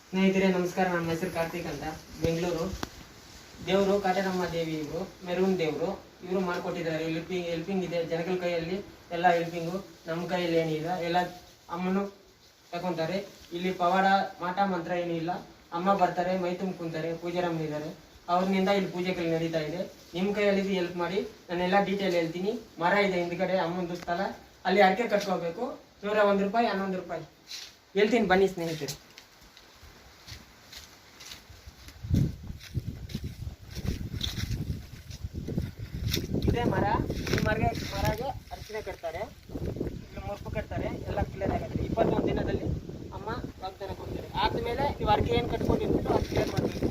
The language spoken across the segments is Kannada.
ಸ್ನೇಹಿತರೆ ನಮಸ್ಕಾರ. ನಮ್ಮ ಹೆಸರು ಕಾರ್ತಿಕ್ ಅಂತ, ಬೆಂಗಳೂರು. ದೇವರು ಕಾಟರಮ್ಮ ದೇವಿ, ಇವರು ಮೆರೂನ್ ದೇವರು. ಇವರು ಮಾಡಿಕೊಟ್ಟಿದ್ದಾರೆ. ಹೆಲ್ಪಿಂಗ್ ಇದೆ ಜನಗಳ ಕೈಯಲ್ಲಿ, ಎಲ್ಲ ಹೆಲ್ಪಿಂಗು. ನಮ್ಮ ಕೈಯಲ್ಲಿ ಏನಿಲ್ಲ, ಎಲ್ಲ ಅಮ್ಮನು ತಗೊಂತಾರೆ. ಇಲ್ಲಿ ಪವಾಡ ಮಾಟ ಮಂತ್ರ ಏನೂ ಇಲ್ಲ. ಅಮ್ಮ ಬರ್ತಾರೆ, ಮೈ ತುಂಬ್ಕೊಂತಾರೆ, ಪೂಜಾರಮ್ಮನಿದ್ದಾರೆ, ಅವ್ರನ್ನಿಂದ ಇಲ್ಲಿ ಪೂಜೆಗಳು ನಡೀತಾ ಇದೆ. ನಿಮ್ಮ ಕೈಯಲ್ಲಿ ಹೆಲ್ಪ್ ಮಾಡಿ. ನಾನೆಲ್ಲ ಡೀಟೇಲ್ ಹೇಳ್ತೀನಿ. ಮರ ಇದೆ ಹಿಂದ್ಗಡೆ ಅಮ್ಮಂದು ಸ್ಥಳ, ಅಲ್ಲಿ ಅಡಿಕೆ ಕಟ್ಕೋಬೇಕು. 101 ರೂಪಾಯಿ, 11 ರೂಪಾಯಿ ಹೇಳ್ತೀನಿ, ಬನ್ನಿ ಸ್ನೇಹಿತರೆ. ಇದೇ ಮರ. ಈ ಮರಗೆ ಅರ್ಚನೆ ಕಟ್ತಾರೆ, ಮುರ್ಪು ಕಟ್ತಾರೆ, ಎಲ್ಲ ಕ್ಲಿಯರ್ ಆಗುತ್ತೆ. 21 ದಿನದಲ್ಲಿ ಅಮ್ಮ ವಾಗ್ದಾನ ಕೊಡ್ತಾರೆ. ಆದ್ಮೇಲೆ ನೀವು ಅರ್ಕೆ ಏನು ಕಟ್ಕೊಂಡಿರ್ತೀರೋ ಅದು ಕ್ಲಿಯರ್ ಮಾಡಬೇಕು.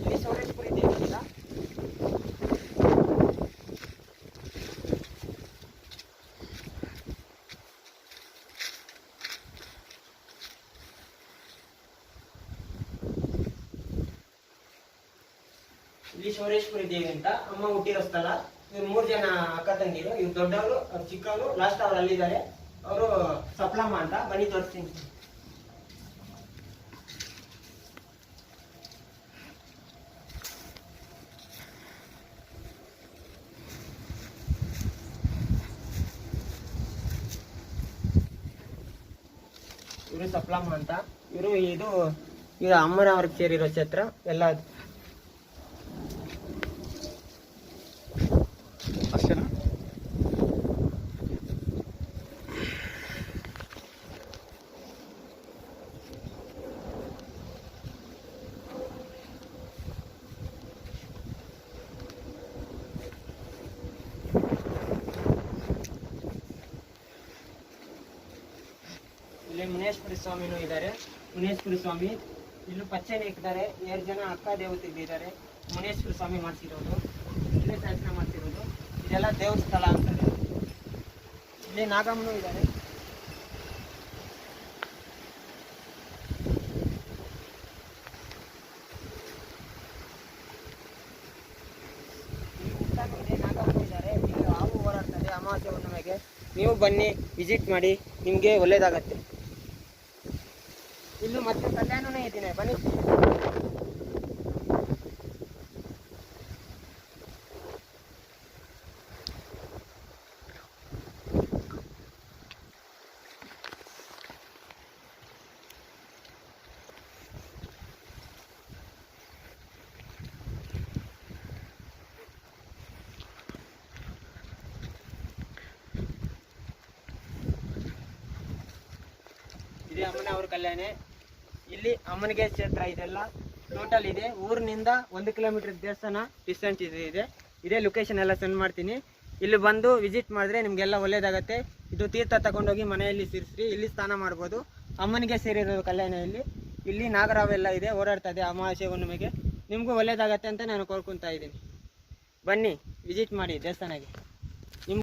ಇಲ್ಲಿ ಸೌರೇಶ್ಪುರಿ ದೇವಸ್ಥಾನ. ಇಲ್ಲಿ ಸೌರೇಶ್ವರಿ ದೇವಿ ಅಂತ ಅಮ್ಮ ಹುಟ್ಟಿರೋ ಸ್ಥಳ. ಇವ್ರು 3 ಜನ ಅಕ್ಕ ತಂಗಿರು. ಇವ್ರು ದೊಡ್ಡವರು, ಅವ್ರು ಚಿಕ್ಕವರು, ಲಾಸ್ಟ್ ಅವ್ರು ಅಲ್ಲಿದ್ದಾರೆ. ಅವರು ಸಪ್ಲಮ್ಮ ಅಂತ. ಬನ್ನಿ ತೋರಿಸ್ತೀನಿ. ಇವರು ಸಪ್ಲಮ್ಮ ಅಂತ. ಇವರು ಇದು ಅಮ್ಮನವ್ರಿಗೆ ಸೇರಿರೋ ಕ್ಷೇತ್ರ ಎಲ್ಲ. ಅಷ್ಟೇನಾ? ಇಲ್ಲಿ ಮುನೇಶ್ವರಿ ಸ್ವಾಮಿನೂ ಇದ್ದಾರೆ. ಮುನೇಶ್ವರಿ ಸ್ವಾಮಿ ಇಲ್ಲೂ ಪಚ್ಚೆನೆ ಇಕ್ಕಿದ್ದಾರೆ. 2 ಜನ ಅಕ್ಕ ದೇವತೆಗಳಿದ್ದಾರೆ. ಮುನೇಶ್ವರಿ ಸ್ವಾಮಿ ಮಾಡಿಸಿರೋದು, ಇಲ್ಲೇ ದರ್ಶನ ಮಾಡ್ತಿರೋದು. ಇದೆಲ್ಲ ದೇವ್ರ ಸ್ಥಳ ಅಂತಾರೆ. ಇಲ್ಲಿ ನಾಗಮ್ಮನೂ ಇದ್ದಾರೆ. ನಾಗಮ್ಮನೂ ಇದ್ದಾರೆ. ಇಲ್ಲಿ ಹಾವು ಹೋರಾಡ್ತಾರೆ ಅಮಾವಾಸ್ಯೆ ಹುಣ್ಣಿಮೆಗೆ. ನೀವು ಬನ್ನಿ, ವಿಸಿಟ್ ಮಾಡಿ, ನಿಮಗೆ ಒಳ್ಳೇದಾಗತ್ತೆ. ಇಲ್ಲೂ ಮತ್ತೆ ಕಲ್ಯಾಣನೇ ಇದ್ದೀನಿ, ಬನ್ನಿ. ಇದೇ ಅಮ್ಮನ ಅವ್ರ ಕಲ್ಯಾಣ. ಇಲ್ಲಿ ಅಮ್ಮನಿಗೆ ಕ್ಷೇತ್ರ. ಇದೆಲ್ಲ ಟೋಟಲ್ ಇದೆ. ಊರಿನಿಂದ 1 ಕಿಲೋಮೀಟರ್ ದೇವಸ್ಥಾನ ಡಿಸ್ಟೆನ್ಸ್ ಇದೆ. ಇದೇ ಲೊಕೇಶನ್ ಎಲ್ಲ ಸೆಂಡ್ ಮಾಡ್ತೀನಿ. ಇಲ್ಲಿ ಬಂದು ವಿಸಿಟ್ ಮಾಡಿದ್ರೆ ನಿಮಗೆಲ್ಲ ಒಳ್ಳೇದಾಗತ್ತೆ. ಇದು ತೀರ್ಥ ತಗೊಂಡೋಗಿ ಮನೆಯಲ್ಲಿ ಸೇರಿಸ್ರಿ. ಇಲ್ಲಿ ಸ್ನಾನ ಮಾಡ್ಬೋದು. ಅಮ್ಮನಿಗೆ ಸೇರಿರೋದು ಕಲ್ಯಾಣ. ಇಲ್ಲಿ ನಾಗರಾವೆಲ್ಲ ಇದೆ, ಓಡಾಡ್ತಾ ಇದೆ ಅಮಾವಾಸ್ಯೆ ಹುಣ್ಣಿಮೆಗೆ. ನಿಮಗೂ ಒಳ್ಳೇದಾಗತ್ತೆ ಅಂತ ನಾನು ಕೋರ್ಕೊತಾ ಇದ್ದೀನಿ. ಬನ್ನಿ, ವಿಸಿಟ್ ಮಾಡಿ ದೇವಸ್ಥಾನಕ್ಕೆ.